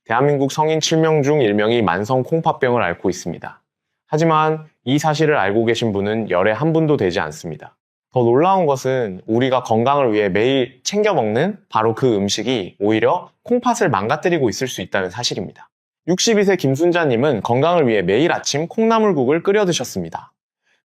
대한민국 성인 7명 중 1명이 만성 콩팥병을 앓고 있습니다. 하지만 이 사실을 알고 계신 분은 열에 한 분도 되지 않습니다. 더 놀라운 것은 우리가 건강을 위해 매일 챙겨 먹는 바로 그 음식이 오히려 콩팥을 망가뜨리고 있을 수 있다는 사실입니다. 62세 김순자님은 건강을 위해 매일 아침 콩나물국을 끓여 드셨습니다.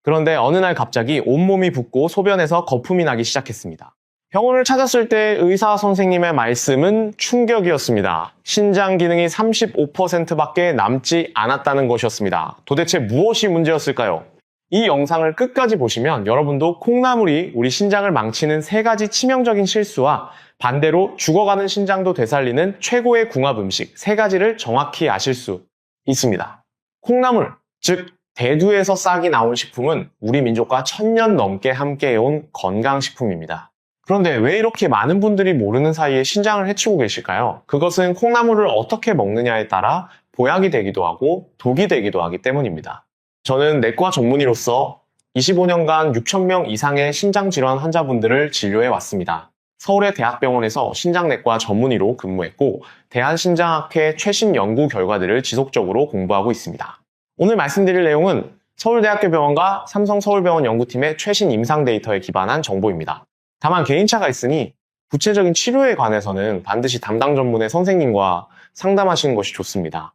그런데 어느 날 갑자기 온몸이 붓고 소변에서 거품이 나기 시작했습니다. 병원을 찾았을 때 의사 선생님의 말씀은 충격이었습니다. 신장 기능이 35%밖에 남지 않았다는 것이었습니다. 도대체 무엇이 문제였을까요? 이 영상을 끝까지 보시면 여러분도 콩나물이 우리 신장을 망치는 3가지 치명적인 실수와 반대로 죽어가는 신장도 되살리는 최고의 궁합 음식 3가지를 정확히 아실 수 있습니다. 콩나물, 즉 대두에서 싹이 나온 식품은 우리 민족과 1000년 넘게 함께해온 건강식품입니다. 그런데 왜 이렇게 많은 분들이 모르는 사이에 신장을 해치고 계실까요? 그것은 콩나물을 어떻게 먹느냐에 따라 보약이 되기도 하고 독이 되기도 하기 때문입니다. 저는 내과 전문의로서 25년간 6,000명 이상의 신장질환 환자분들을 진료해 왔습니다. 서울의 대학병원에서 신장내과 전문의로 근무했고 대한신장학회 최신 연구 결과들을 지속적으로 공부하고 있습니다. 오늘 말씀드릴 내용은 서울대학교 병원과 삼성서울병원 연구팀의 최신 임상 데이터에 기반한 정보입니다. 다만 개인차가 있으니 구체적인 치료에 관해서는 반드시 담당 전문의 선생님과 상담하시는 것이 좋습니다.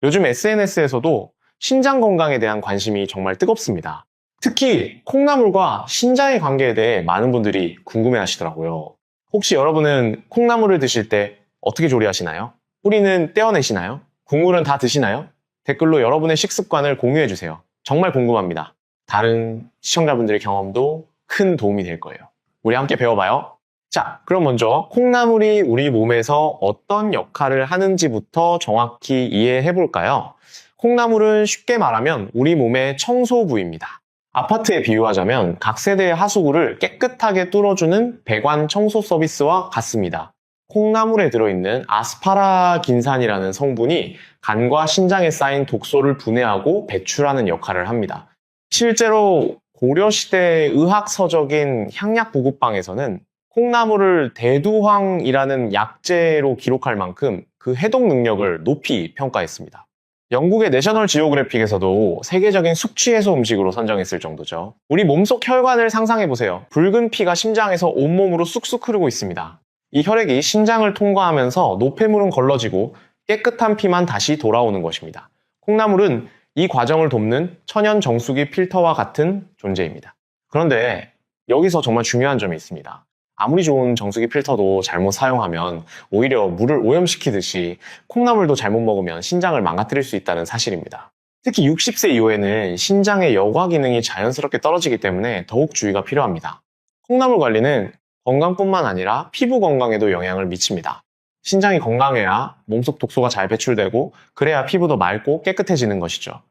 요즘 SNS에서도 신장 건강에 대한 관심이 정말 뜨겁습니다. 특히 콩나물과 신장의 관계에 대해 많은 분들이 궁금해 하시더라고요. 혹시 여러분은 콩나물을 드실 때 어떻게 조리하시나요? 뿌리는 떼어내시나요? 국물은 다 드시나요? 댓글로 여러분의 식습관을 공유해주세요. 정말 궁금합니다. 다른 시청자분들의 경험도 큰 도움이 될 거예요. 우리 함께 배워봐요. 자, 그럼 먼저 콩나물이 우리 몸에서 어떤 역할을 하는지부터 정확히 이해해 볼까요? 콩나물은 쉽게 말하면 우리 몸의 청소 부위입니다. 아파트에 비유하자면 각 세대의 하수구를 깨끗하게 뚫어주는 배관 청소 서비스와 같습니다. 콩나물에 들어있는 아스파라긴산이라는 성분이 간과 신장에 쌓인 독소를 분해하고 배출하는 역할을 합니다. 실제로 고려시대 의학서적인 향약보급방에서는 콩나물을 대두황이라는 약재로 기록할 만큼 그 해독 능력을 높이 평가했습니다. 영국의 내셔널 지오그래픽에서도 세계적인 숙취 해소 음식으로 선정했을 정도죠. 우리 몸속 혈관을 상상해보세요. 붉은 피가 심장에서 온몸으로 쑥쑥 흐르고 있습니다. 이 혈액이 신장을 통과하면서 노폐물은 걸러지고 깨끗한 피만 다시 돌아오는 것입니다. 콩나물은 이 과정을 돕는 천연 정수기 필터와 같은 존재입니다. 그런데 여기서 정말 중요한 점이 있습니다. 아무리 좋은 정수기 필터도 잘못 사용하면 오히려 물을 오염시키듯이 콩나물도 잘못 먹으면 신장을 망가뜨릴 수 있다는 사실입니다. 특히 60세 이후에는 신장의 여과 기능이 자연스럽게 떨어지기 때문에 더욱 주의가 필요합니다. 콩나물 관리는 건강뿐만 아니라 피부 건강에도 영향을 미칩니다. 신장이 건강해야 몸속 독소가 잘 배출되고 그래야 피부도 맑고 깨끗해지는 것이죠.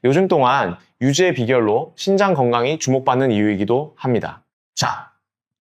요즘 동안 유지의 비결로 신장 건강이 주목받는 이유이기도 합니다. 자,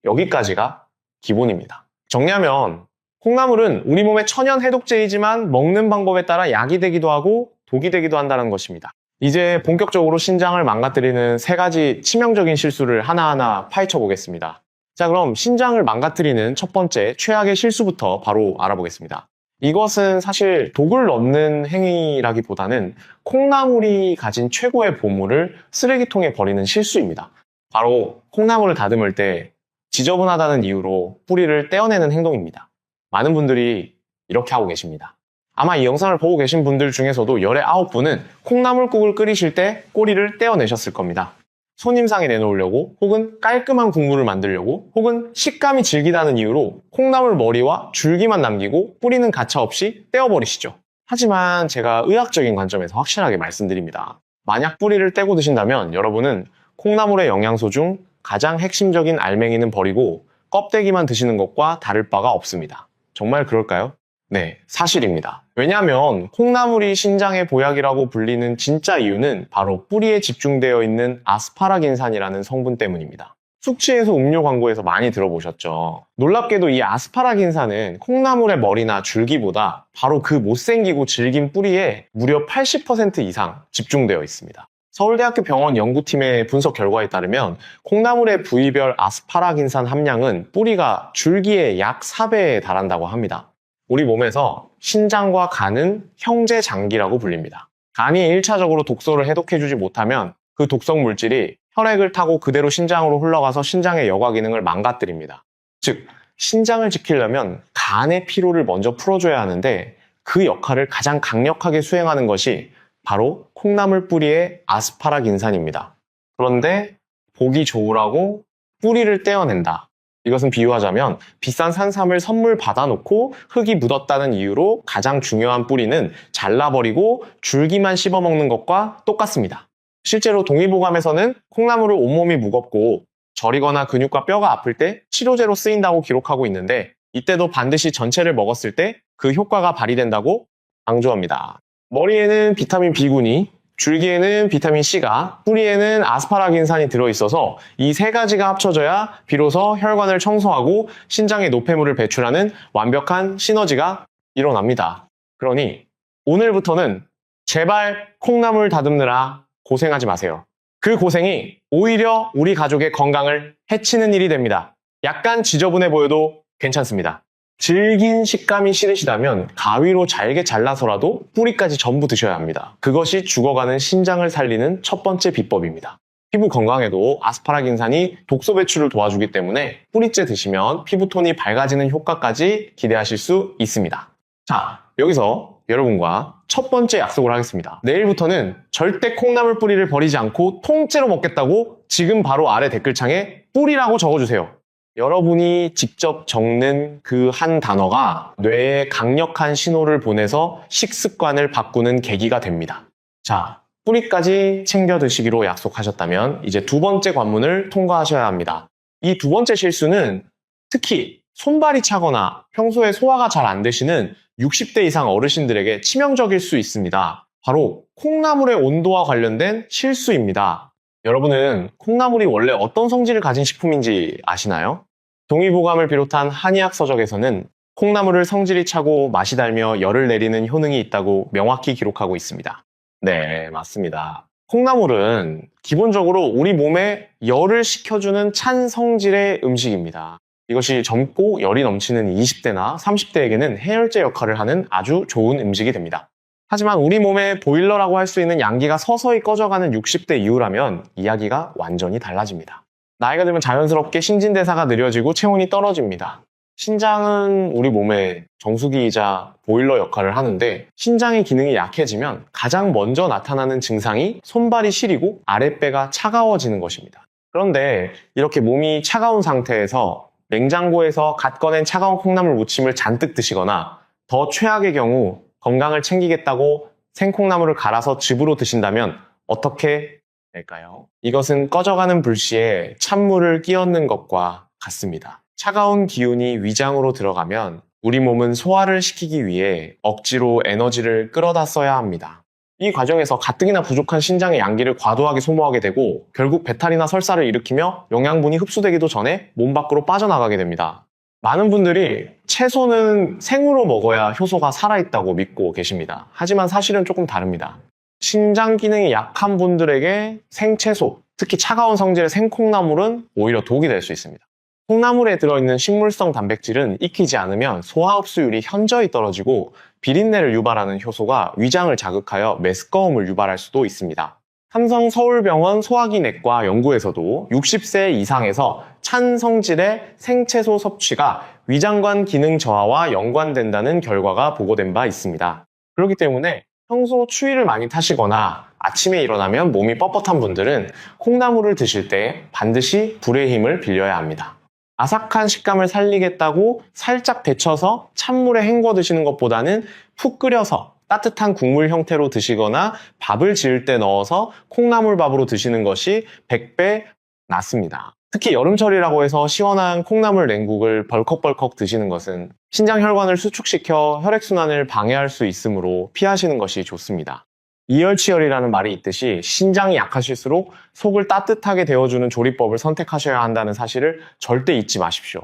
여기까지가 기본입니다. 정리하면 콩나물은 우리 몸의 천연 해독제이지만 먹는 방법에 따라 약이 되기도 하고 독이 되기도 한다는 것입니다. 이제 본격적으로 신장을 망가뜨리는 3가지 치명적인 실수를 하나하나 파헤쳐 보겠습니다. 자, 그럼 신장을 망가뜨리는 첫 번째 최악의 실수부터 바로 알아보겠습니다. 이것은 사실 독을 넣는 행위라기보다는 콩나물이 가진 최고의 보물을 쓰레기통에 버리는 실수입니다. 바로 콩나물을 다듬을 때 지저분하다는 이유로 뿌리를 떼어내는 행동입니다. 많은 분들이 이렇게 하고 계십니다. 아마 이 영상을 보고 계신 분들 중에서도 열의 9분은 콩나물국을 끓이실 때 꼬리를 떼어내셨을 겁니다. 손님상에 내놓으려고 혹은 깔끔한 국물을 만들려고 혹은 식감이 질기다는 이유로 콩나물 머리와 줄기만 남기고 뿌리는 가차없이 떼어버리시죠. 하지만 제가 의학적인 관점에서 확실하게 말씀드립니다. 만약 뿌리를 떼고 드신다면 여러분은 콩나물의 영양소 중 가장 핵심적인 알맹이는 버리고 껍데기만 드시는 것과 다를 바가 없습니다. 정말 그럴까요? 네, 사실입니다. 왜냐하면 콩나물이 신장의 보약이라고 불리는 진짜 이유는 바로 뿌리에 집중되어 있는 아스파라긴산이라는 성분 때문입니다. 숙취해소 음료 광고에서 많이 들어보셨죠? 놀랍게도 이 아스파라긴산은 콩나물의 머리나 줄기보다 바로 그 못생기고 질긴 뿌리에 무려 80% 이상 집중되어 있습니다. 서울대학교 병원 연구팀의 분석 결과에 따르면 콩나물의 부위별 아스파라긴산 함량은 뿌리가 줄기의 약 4배에 달한다고 합니다. 우리 몸에서 신장과 간은 형제 장기라고 불립니다. 간이 1차적으로 독소를 해독해주지 못하면 그 독성 물질이 혈액을 타고 그대로 신장으로 흘러가서 신장의 여과 기능을 망가뜨립니다. 즉, 신장을 지키려면 간의 피로를 먼저 풀어줘야 하는데 그 역할을 가장 강력하게 수행하는 것이 바로 콩나물 뿌리의 아스파라긴산입니다. 그런데 보기 좋으라고 뿌리를 떼어낸다. 이것은 비유하자면 비싼 산삼을 선물 받아놓고 흙이 묻었다는 이유로 가장 중요한 뿌리는 잘라버리고 줄기만 씹어먹는 것과 똑같습니다. 실제로 동의보감에서는 콩나물을 온몸이 무겁고 저리거나 근육과 뼈가 아플 때 치료제로 쓰인다고 기록하고 있는데 이때도 반드시 전체를 먹었을 때 그 효과가 발휘된다고 강조합니다. 머리에는 비타민 B군이, 줄기에는 비타민 C가, 뿌리에는 아스파라긴산이 들어있어서 이 세 가지가 합쳐져야 비로소 혈관을 청소하고 신장에 노폐물을 배출하는 완벽한 시너지가 일어납니다. 그러니 오늘부터는 제발 콩나물 다듬느라 고생하지 마세요. 그 고생이 오히려 우리 가족의 건강을 해치는 일이 됩니다. 약간 지저분해 보여도 괜찮습니다. 질긴 식감이 싫으시다면 가위로 잘게 잘라서라도 뿌리까지 전부 드셔야 합니다. 그것이 죽어가는 신장을 살리는 첫 번째 비법입니다. 피부 건강에도 아스파라긴산이 독소 배출을 도와주기 때문에 뿌리째 드시면 피부톤이 밝아지는 효과까지 기대하실 수 있습니다. 자, 여기서 여러분과 첫 번째 약속을 하겠습니다. 내일부터는 절대 콩나물 뿌리를 버리지 않고 통째로 먹겠다고 지금 바로 아래 댓글창에 뿌리라고 적어주세요. 여러분이 직접 적는 그 한 단어가 뇌에 강력한 신호를 보내서 식습관을 바꾸는 계기가 됩니다. 자, 뿌리까지 챙겨 드시기로 약속하셨다면 이제 두 번째 관문을 통과하셔야 합니다. 이 두 번째 실수는 특히 손발이 차거나 평소에 소화가 잘 안 되시는 60대 이상 어르신들에게 치명적일 수 있습니다. 바로 콩나물의 온도와 관련된 실수입니다. 여러분은 콩나물이 원래 어떤 성질을 가진 식품인지 아시나요? 동의보감을 비롯한 한의학 서적에서는 콩나물을 성질이 차고 맛이 달며 열을 내리는 효능이 있다고 명확히 기록하고 있습니다. 네, 맞습니다. 콩나물은 기본적으로 우리 몸에 열을 식혀주는 찬 성질의 음식입니다. 이것이 젊고 열이 넘치는 20대나 30대에게는 해열제 역할을 하는 아주 좋은 음식이 됩니다. 하지만 우리 몸의 보일러라고 할 수 있는 양기가 서서히 꺼져가는 60대 이후라면 이야기가 완전히 달라집니다. 나이가 들면 자연스럽게 신진대사가 느려지고 체온이 떨어집니다. 신장은 우리 몸의 정수기이자 보일러 역할을 하는데 신장의 기능이 약해지면 가장 먼저 나타나는 증상이 손발이 시리고 아랫배가 차가워지는 것입니다. 그런데 이렇게 몸이 차가운 상태에서 냉장고에서 갓 꺼낸 차가운 콩나물 무침을 잔뜩 드시거나 더 최악의 경우 건강을 챙기겠다고 생콩나물을 갈아서 즙으로 드신다면 어떻게 될까요? 이것은 꺼져가는 불씨에 찬물을 끼얹는 것과 같습니다. 차가운 기운이 위장으로 들어가면 우리 몸은 소화를 시키기 위해 억지로 에너지를 끌어다 써야 합니다. 이 과정에서 가뜩이나 부족한 신장의 양기를 과도하게 소모하게 되고 결국 배탈이나 설사를 일으키며 영양분이 흡수되기도 전에 몸 밖으로 빠져나가게 됩니다. 많은 분들이 채소는 생으로 먹어야 효소가 살아있다고 믿고 계십니다. 하지만 사실은 조금 다릅니다. 신장 기능이 약한 분들에게 생채소, 특히 차가운 성질의 생콩나물은 오히려 독이 될 수 있습니다. 콩나물에 들어있는 식물성 단백질은 익히지 않으면 소화 흡수율이 현저히 떨어지고 비린내를 유발하는 효소가 위장을 자극하여 메스꺼움을 유발할 수도 있습니다. 삼성 서울병원 소화기내과 연구에서도 60세 이상에서 찬 성질의 생채소 섭취가 위장관 기능 저하와 연관된다는 결과가 보고된 바 있습니다. 그렇기 때문에 평소 추위를 많이 타시거나 아침에 일어나면 몸이 뻣뻣한 분들은 콩나물을 드실 때 반드시 불의 힘을 빌려야 합니다. 아삭한 식감을 살리겠다고 살짝 데쳐서 찬물에 헹궈 드시는 것보다는 푹 끓여서 따뜻한 국물 형태로 드시거나 밥을 지을 때 넣어서 콩나물밥으로 드시는 것이 100배 낫습니다. 특히 여름철이라고 해서 시원한 콩나물 냉국을 벌컥벌컥 드시는 것은 신장 혈관을 수축시켜 혈액순환을 방해할 수 있으므로 피하시는 것이 좋습니다. 이열치열이라는 말이 있듯이 신장이 약하실수록 속을 따뜻하게 데워주는 조리법을 선택하셔야 한다는 사실을 절대 잊지 마십시오.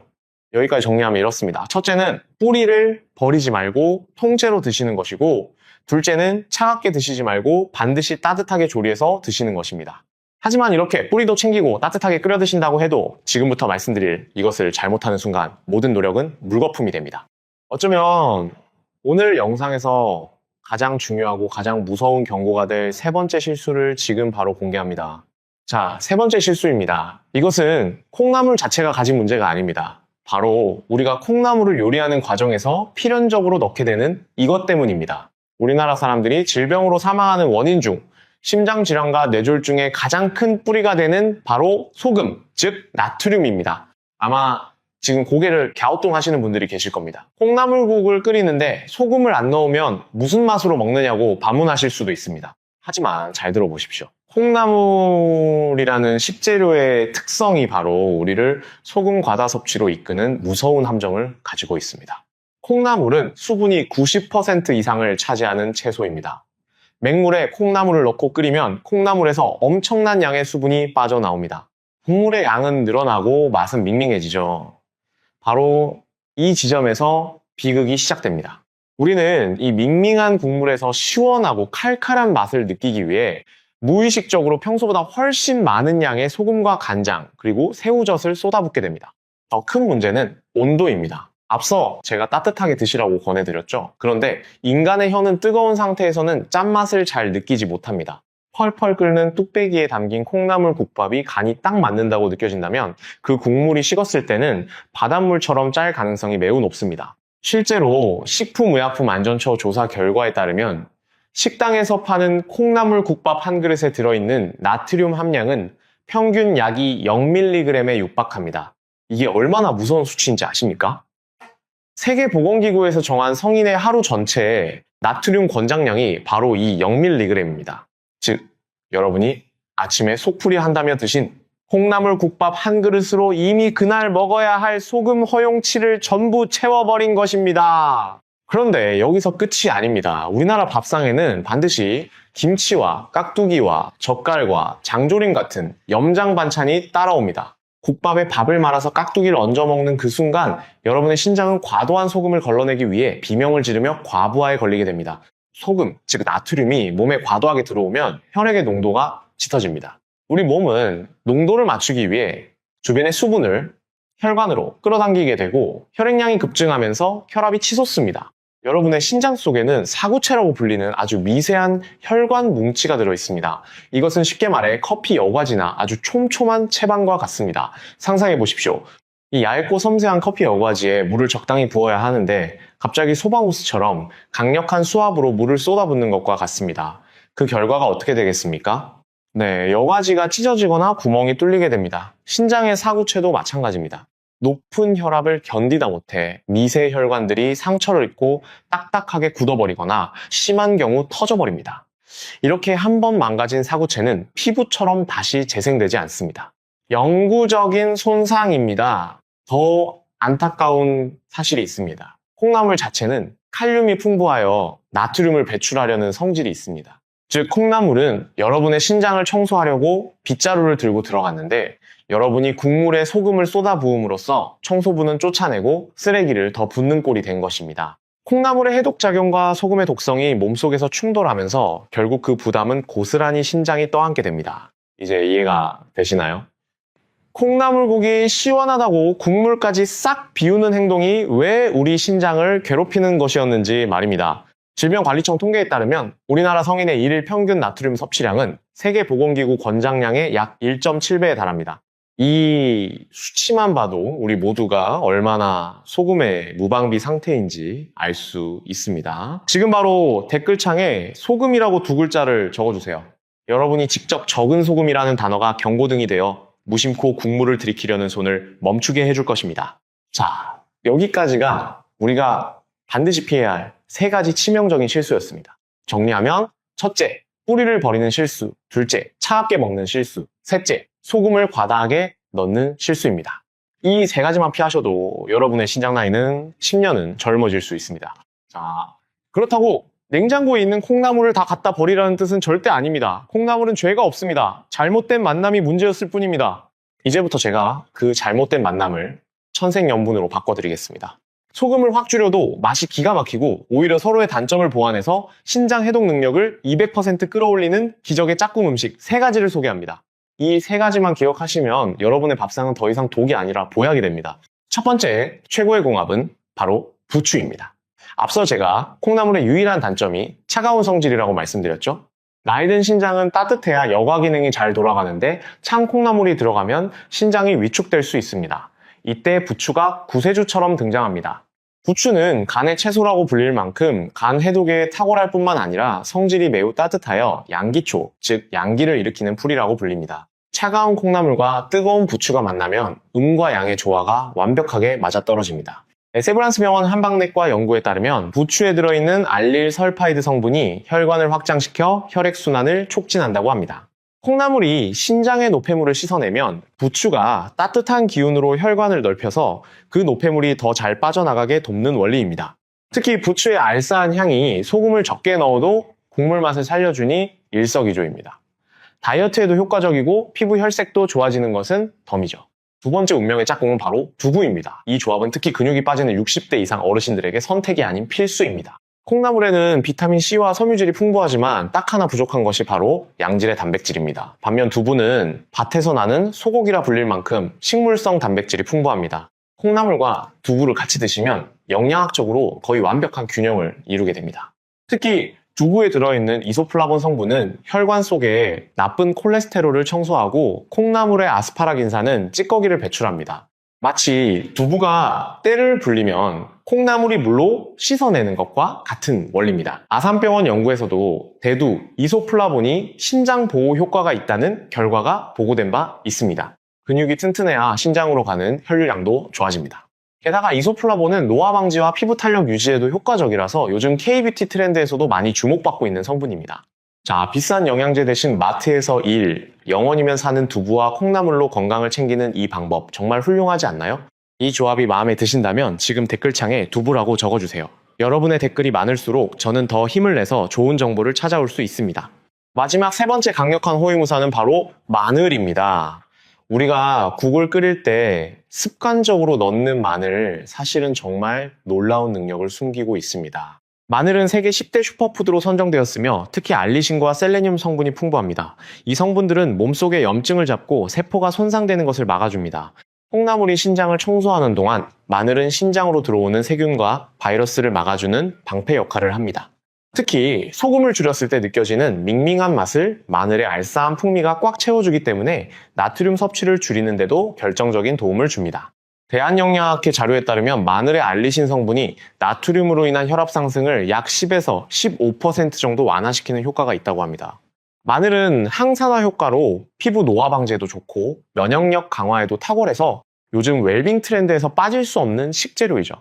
여기까지 정리하면 이렇습니다. 첫째는 뿌리를 버리지 말고 통째로 드시는 것이고, 둘째는 차갑게 드시지 말고 반드시 따뜻하게 조리해서 드시는 것입니다. 하지만 이렇게 뿌리도 챙기고 따뜻하게 끓여 드신다고 해도 지금부터 말씀드릴 이것을 잘못하는 순간 모든 노력은 물거품이 됩니다. 어쩌면 오늘 영상에서 가장 중요하고 가장 무서운 경고가 될 세 번째 실수를 지금 바로 공개합니다. 자, 세 번째 실수입니다. 이것은 콩나물 자체가 가진 문제가 아닙니다. 바로 우리가 콩나물을 요리하는 과정에서 필연적으로 넣게 되는 이것 때문입니다. 우리나라 사람들이 질병으로 사망하는 원인 중 심장질환과 뇌졸중의 가장 큰 뿌리가 되는 바로 소금, 즉 나트륨입니다. 아마 지금 고개를 갸우뚱하시는 분들이 계실 겁니다. 콩나물국을 끓이는데 소금을 안 넣으면 무슨 맛으로 먹느냐고 반문하실 수도 있습니다. 하지만 잘 들어보십시오. 콩나물이라는 식재료의 특성이 바로 우리를 소금 과다 섭취로 이끄는 무서운 함정을 가지고 있습니다. 콩나물은 수분이 90% 이상을 차지하는 채소입니다. 맹물에 콩나물을 넣고 끓이면 콩나물에서 엄청난 양의 수분이 빠져나옵니다. 국물의 양은 늘어나고 맛은 밍밍해지죠. 바로 이 지점에서 비극이 시작됩니다. 우리는 이 밍밍한 국물에서 시원하고 칼칼한 맛을 느끼기 위해 무의식적으로 평소보다 훨씬 많은 양의 소금과 간장, 그리고 새우젓을 쏟아붓게 됩니다. 더 큰 문제는 온도입니다. 앞서 제가 따뜻하게 드시라고 권해드렸죠. 그런데 인간의 혀는 뜨거운 상태에서는 짠맛을 잘 느끼지 못합니다. 펄펄 끓는 뚝배기에 담긴 콩나물 국밥이 간이 딱 맞는다고 느껴진다면 그 국물이 식었을 때는 바닷물처럼 짤 가능성이 매우 높습니다. 실제로 식품의약품안전처 조사 결과에 따르면 식당에서 파는 콩나물 국밥 한 그릇에 들어있는 나트륨 함량은 평균 약이 0mg에 육박합니다. 이게 얼마나 무서운 수치인지 아십니까? 세계보건기구에서 정한 성인의 하루 전체의 나트륨 권장량이 바로 이 0mg입니다. 즉, 여러분이 아침에 속풀이 한다며 드신 콩나물 국밥 한 그릇으로 이미 그날 먹어야 할 소금 허용치를 전부 채워버린 것입니다. 그런데 여기서 끝이 아닙니다. 우리나라 밥상에는 반드시 김치와 깍두기와 젓갈과 장조림 같은 염장 반찬이 따라옵니다. 국밥에 밥을 말아서 깍두기를 얹어 먹는 그 순간 여러분의 신장은 과도한 소금을 걸러내기 위해 비명을 지르며 과부하에 걸리게 됩니다. 소금, 즉 나트륨이 몸에 과도하게 들어오면 혈액의 농도가 짙어집니다. 우리 몸은 농도를 맞추기 위해 주변의 수분을 혈관으로 끌어당기게 되고 혈액량이 급증하면서 혈압이 치솟습니다. 여러분의 신장 속에는 사구체라고 불리는 아주 미세한 혈관 뭉치가 들어있습니다. 이것은 쉽게 말해 커피 여과지나 아주 촘촘한 채반과 같습니다. 상상해 보십시오. 이 얇고 섬세한 커피 여과지에 물을 적당히 부어야 하는데 갑자기 소방호스처럼 강력한 수압으로 물을 쏟아붓는 것과 같습니다. 그 결과가 어떻게 되겠습니까? 네, 여과지가 찢어지거나 구멍이 뚫리게 됩니다. 신장의 사구체도 마찬가지입니다. 높은 혈압을 견디다 못해 미세 혈관들이 상처를 입고 딱딱하게 굳어버리거나 심한 경우 터져버립니다. 이렇게 한 번 망가진 사구체는 피부처럼 다시 재생되지 않습니다. 영구적인 손상입니다. 더 안타까운 사실이 있습니다. 콩나물 자체는 칼륨이 풍부하여 나트륨을 배출하려는 성질이 있습니다. 즉 콩나물은 여러분의 신장을 청소하려고 빗자루를 들고 들어갔는데 여러분이 국물에 소금을 쏟아 부음으로써 청소부는 쫓아내고 쓰레기를 더 붓는 꼴이 된 것입니다. 콩나물의 해독작용과 소금의 독성이 몸속에서 충돌하면서 결국 그 부담은 고스란히 신장이 떠안게 됩니다. 이제 이해가 되시나요? 콩나물국이 시원하다고 국물까지 싹 비우는 행동이 왜 우리 신장을 괴롭히는 것이었는지 말입니다. 질병관리청 통계에 따르면 우리나라 성인의 일일 평균 나트륨 섭취량은 세계보건기구 권장량의 약 1.7배에 달합니다. 이 수치만 봐도 우리 모두가 얼마나 소금의 무방비 상태인지 알 수 있습니다. 지금 바로 댓글창에 소금이라고 두 글자를 적어주세요. 여러분이 직접 적은 소금이라는 단어가 경고등이 되어 무심코 국물을 들이키려는 손을 멈추게 해줄 것입니다. 자, 여기까지가 우리가 반드시 피해야 할 세 가지 치명적인 실수였습니다. 정리하면 첫째, 뿌리를 버리는 실수. 둘째, 차갑게 먹는 실수. 셋째, 소금을 과다하게 넣는 실수입니다. 이 세 가지만 피하셔도 여러분의 신장 나이는 10년은 젊어질 수 있습니다. 자, 그렇다고 냉장고에 있는 콩나물을 다 갖다 버리라는 뜻은 절대 아닙니다. 콩나물은 죄가 없습니다. 잘못된 만남이 문제였을 뿐입니다. 이제부터 제가 그 잘못된 만남을 천생연분으로 바꿔드리겠습니다. 소금을 확 줄여도 맛이 기가 막히고 오히려 서로의 단점을 보완해서 신장 해독 능력을 200% 끌어올리는 기적의 짝꿍 음식 3가지를 소개합니다. 이 3가지만 기억하시면 여러분의 밥상은 더 이상 독이 아니라 보약이 됩니다. 첫 번째 최고의 궁합은 바로 부추입니다. 앞서 제가 콩나물의 유일한 단점이 차가운 성질이라고 말씀드렸죠? 나이 든 신장은 따뜻해야 여과 기능이 잘 돌아가는데 찬 콩나물이 들어가면 신장이 위축될 수 있습니다. 이때 부추가 구세주처럼 등장합니다. 부추는 간의 채소라고 불릴 만큼 간 해독에 탁월할 뿐만 아니라 성질이 매우 따뜻하여 양기초, 즉 양기를 일으키는 풀이라고 불립니다. 차가운 콩나물과 뜨거운 부추가 만나면 음과 양의 조화가 완벽하게 맞아떨어집니다. 세브란스 병원 한방내과 연구에 따르면 부추에 들어있는 알릴설파이드 성분이 혈관을 확장시켜 혈액순환을 촉진한다고 합니다. 콩나물이 신장의 노폐물을 씻어내면 부추가 따뜻한 기운으로 혈관을 넓혀서 그 노폐물이 더 잘 빠져나가게 돕는 원리입니다. 특히 부추의 알싸한 향이 소금을 적게 넣어도 국물 맛을 살려주니 일석이조입니다. 다이어트에도 효과적이고 피부 혈색도 좋아지는 것은 덤이죠. 두 번째 운명의 짝꿍은 바로 두부입니다. 이 조합은 특히 근육이 빠지는 60대 이상 어르신들에게 선택이 아닌 필수입니다. 콩나물에는 비타민C와 섬유질이 풍부하지만 딱 하나 부족한 것이 바로 양질의 단백질입니다. 반면 두부는 밭에서 나는 소고기라 불릴 만큼 식물성 단백질이 풍부합니다. 콩나물과 두부를 같이 드시면 영양학적으로 거의 완벽한 균형을 이루게 됩니다. 특히 두부에 들어있는 이소플라본 성분은 혈관 속에 나쁜 콜레스테롤을 청소하고 콩나물의 아스파라긴산은 찌꺼기를 배출합니다. 마치 두부가 때를 불리면 콩나물이 물로 씻어내는 것과 같은 원리입니다. 아산병원 연구에서도 대두, 이소플라본이 신장 보호 효과가 있다는 결과가 보고된 바 있습니다. 근육이 튼튼해야 신장으로 가는 혈류량도 좋아집니다. 게다가 이소플라본은 노화 방지와 피부 탄력 유지에도 효과적이라서 요즘 K-뷰티 트렌드에서도 많이 주목받고 있는 성분입니다. 자, 비싼 영양제 대신 마트에서 0원이면 사는 두부와 콩나물로 건강을 챙기는 이 방법 정말 훌륭하지 않나요? 이 조합이 마음에 드신다면 지금 댓글창에 두부라고 적어주세요. 여러분의 댓글이 많을수록 저는 더 힘을 내서 좋은 정보를 찾아올 수 있습니다. 마지막 세 번째 강력한 호위무사는 바로 마늘입니다. 우리가 국을 끓일 때 습관적으로 넣는 마늘, 사실은 정말 놀라운 능력을 숨기고 있습니다. 마늘은 세계 10대 슈퍼푸드로 선정되었으며 특히 알리신과 셀레늄 성분이 풍부합니다. 이 성분들은 몸속의 염증을 잡고 세포가 손상되는 것을 막아줍니다. 콩나물이 신장을 청소하는 동안 마늘은 신장으로 들어오는 세균과 바이러스를 막아주는 방패 역할을 합니다. 특히 소금을 줄였을 때 느껴지는 밍밍한 맛을 마늘의 알싸한 풍미가 꽉 채워주기 때문에 나트륨 섭취를 줄이는 데도 결정적인 도움을 줍니다. 대한영양학회 자료에 따르면 마늘의 알리신 성분이 나트륨으로 인한 혈압 상승을 약 10에서 15% 정도 완화시키는 효과가 있다고 합니다. 마늘은 항산화 효과로 피부 노화 방지에도 좋고 면역력 강화에도 탁월해서 요즘 웰빙 트렌드에서 빠질 수 없는 식재료이죠.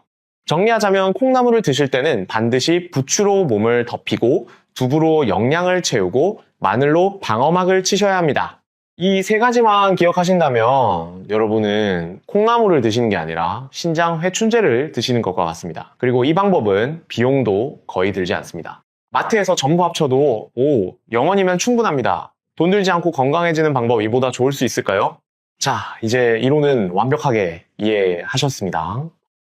정리하자면 콩나물을 드실 때는 반드시 부추로 몸을 덮이고 두부로 영양을 채우고 마늘로 방어막을 치셔야 합니다. 이 세 가지만 기억하신다면 여러분은 콩나물을 드시는 게 아니라 신장 회춘제를 드시는 것과 같습니다. 그리고 이 방법은 비용도 거의 들지 않습니다. 마트에서 전부 합쳐도 0원이면 충분합니다. 돈 들지 않고 건강해지는 방법 이보다 좋을 수 있을까요? 자, 이제 이론은 완벽하게 이해하셨습니다.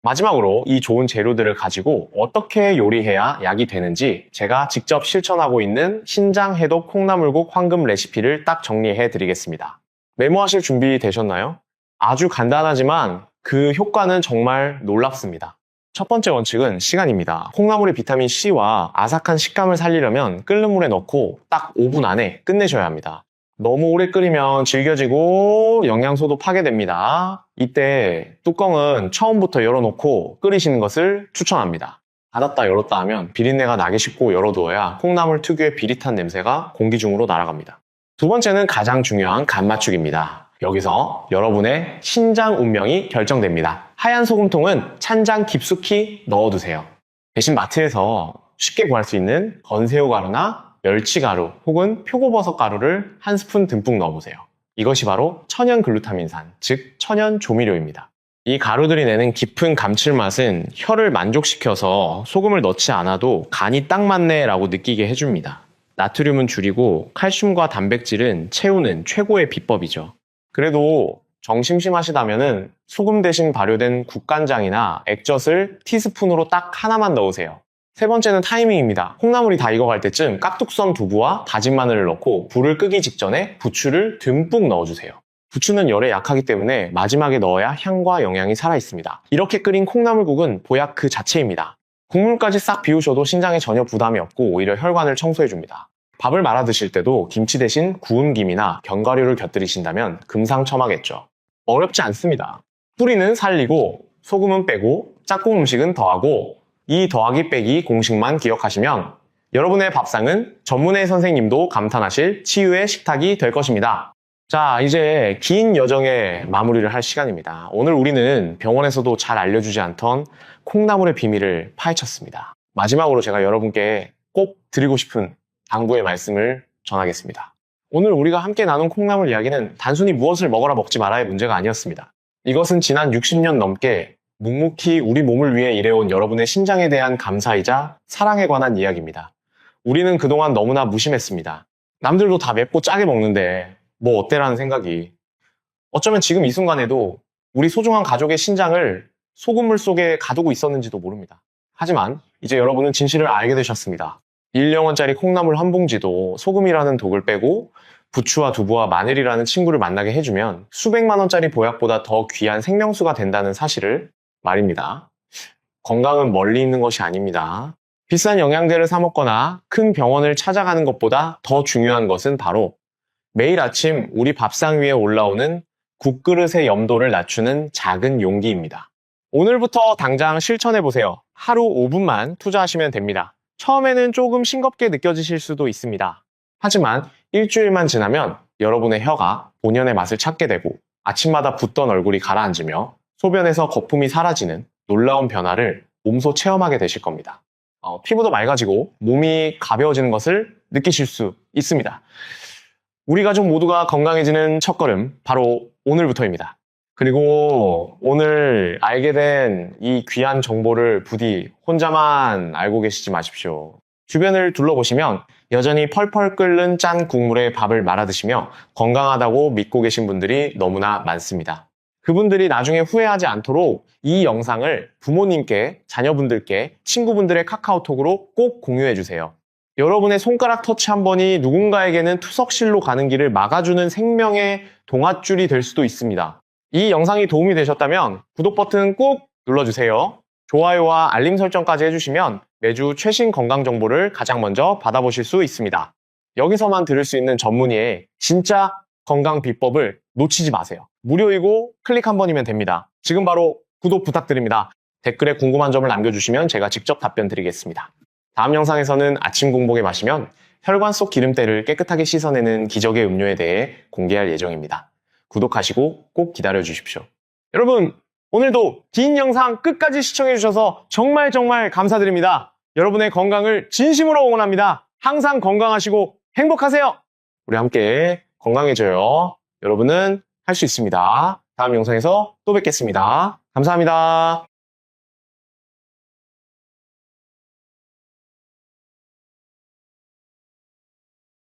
마지막으로 이 좋은 재료들을 가지고 어떻게 요리해야 약이 되는지 제가 직접 실천하고 있는 신장 해독 콩나물국 황금 레시피를 딱 정리해 드리겠습니다. 메모하실 준비 되셨나요? 아주 간단하지만 그 효과는 정말 놀랍습니다. 첫 번째 원칙은 시간입니다. 콩나물의 비타민C와 아삭한 식감을 살리려면 끓는 물에 넣고 딱 5분 안에 끝내셔야 합니다. 너무 오래 끓이면 질겨지고 영양소도 파괴됩니다. 이때 뚜껑은 처음부터 열어놓고 끓이시는 것을 추천합니다. 닫았다 열었다 하면 비린내가 나기 쉽고 열어두어야 콩나물 특유의 비릿한 냄새가 공기 중으로 날아갑니다. 두 번째는 가장 중요한 간 맞추기입니다. 여기서 여러분의 신장 운명이 결정됩니다. 하얀 소금통은 찬장 깊숙이 넣어두세요. 대신 마트에서 쉽게 구할 수 있는 건새우 가루나 멸치가루 혹은 표고버섯 가루를 한 스푼 듬뿍 넣어보세요. 이것이 바로 천연 글루타민산, 즉 천연 조미료입니다. 이 가루들이 내는 깊은 감칠맛은 혀를 만족시켜서 소금을 넣지 않아도 간이 딱 맞네 라고 느끼게 해줍니다. 나트륨은 줄이고 칼슘과 단백질은 채우는 최고의 비법이죠. 그래도 정심심하시다면 소금 대신 발효된 국간장이나 액젓을 티스푼으로 딱 하나만 넣으세요. 세 번째는 타이밍입니다. 콩나물이 다 익어갈 때쯤 깍둑 썬 두부와 다진 마늘을 넣고 불을 끄기 직전에 부추를 듬뿍 넣어주세요. 부추는 열에 약하기 때문에 마지막에 넣어야 향과 영양이 살아있습니다. 이렇게 끓인 콩나물국은 보약 그 자체입니다. 국물까지 싹 비우셔도 신장에 전혀 부담이 없고 오히려 혈관을 청소해줍니다. 밥을 말아 드실 때도 김치 대신 구운 김이나 견과류를 곁들이신다면 금상첨화겠죠. 어렵지 않습니다. 뿌리는 살리고 소금은 빼고 짝꿍 음식은 더하고 이 더하기 빼기 공식만 기억하시면 여러분의 밥상은 전문의 선생님도 감탄하실 치유의 식탁이 될 것입니다. 자, 이제 긴 여정의 마무리를 할 시간입니다. 오늘 우리는 병원에서도 잘 알려주지 않던 콩나물의 비밀을 파헤쳤습니다. 마지막으로 제가 여러분께 꼭 드리고 싶은 당부의 말씀을 전하겠습니다. 오늘 우리가 함께 나눈 콩나물 이야기는 단순히 무엇을 먹어라 먹지 말아의 문제가 아니었습니다. 이것은 지난 60년 넘게 묵묵히 우리 몸을 위해 일해온 여러분의 신장에 대한 감사이자 사랑에 관한 이야기입니다. 우리는 그동안 너무나 무심했습니다. 남들도 다 맵고 짜게 먹는데 뭐 어때라는 생각이. 어쩌면 지금 이 순간에도 우리 소중한 가족의 신장을 소금물 속에 가두고 있었는지도 모릅니다. 하지만 이제 여러분은 진실을 알게 되셨습니다. 1영원짜리 콩나물 한 봉지도 소금이라는 독을 빼고 부추와 두부와 마늘이라는 친구를 만나게 해주면 수백만 원짜리 보약보다 더 귀한 생명수가 된다는 사실을 말입니다. 건강은 멀리 있는 것이 아닙니다. 비싼 영양제를 사 먹거나 큰 병원을 찾아가는 것보다 더 중요한 것은 바로 매일 아침 우리 밥상 위에 올라오는 국그릇의 염도를 낮추는 작은 용기입니다. 오늘부터 당장 실천해보세요. 하루 5분만 투자하시면 됩니다. 처음에는 조금 싱겁게 느껴지실 수도 있습니다. 하지만 일주일만 지나면 여러분의 혀가 본연의 맛을 찾게 되고 아침마다 붓던 얼굴이 가라앉으며 소변에서 거품이 사라지는 놀라운 변화를 몸소 체험하게 되실 겁니다. 피부도 맑아지고 몸이 가벼워지는 것을 느끼실 수 있습니다. 우리 가족 모두가 건강해지는 첫걸음, 바로 오늘부터입니다. 그리고 오늘 알게 된 이 귀한 정보를 부디 혼자만 알고 계시지 마십시오. 주변을 둘러보시면 여전히 펄펄 끓는 짠 국물에 밥을 말아 드시며 건강하다고 믿고 계신 분들이 너무나 많습니다. 그분들이 나중에 후회하지 않도록 이 영상을 부모님께, 자녀분들께, 친구분들의 카카오톡으로 꼭 공유해 주세요. 여러분의 손가락 터치 한 번이 누군가에게는 투석실로 가는 길을 막아주는 생명의 동아줄이 될 수도 있습니다. 이 영상이 도움이 되셨다면 구독 버튼 꼭 눌러주세요. 좋아요와 알림 설정까지 해주시면 매주 최신 건강 정보를 가장 먼저 받아보실 수 있습니다. 여기서만 들을 수 있는 전문의의 진짜 건강 비법을 놓치지 마세요. 무료이고 클릭 한 번이면 됩니다. 지금 바로 구독 부탁드립니다. 댓글에 궁금한 점을 남겨주시면 제가 직접 답변 드리겠습니다. 다음 영상에서는 아침 공복에 마시면 혈관 속 기름때를 깨끗하게 씻어내는 기적의 음료에 대해 공개할 예정입니다. 구독하시고 꼭 기다려 주십시오. 여러분, 오늘도 긴 영상 끝까지 시청해 주셔서 정말 감사드립니다. 여러분의 건강을 진심으로 응원합니다. 항상 건강하시고 행복하세요. 우리 함께 건강해져요. 여러분은 할 수 있습니다. 다음 영상에서 또 뵙겠습니다. 감사합니다.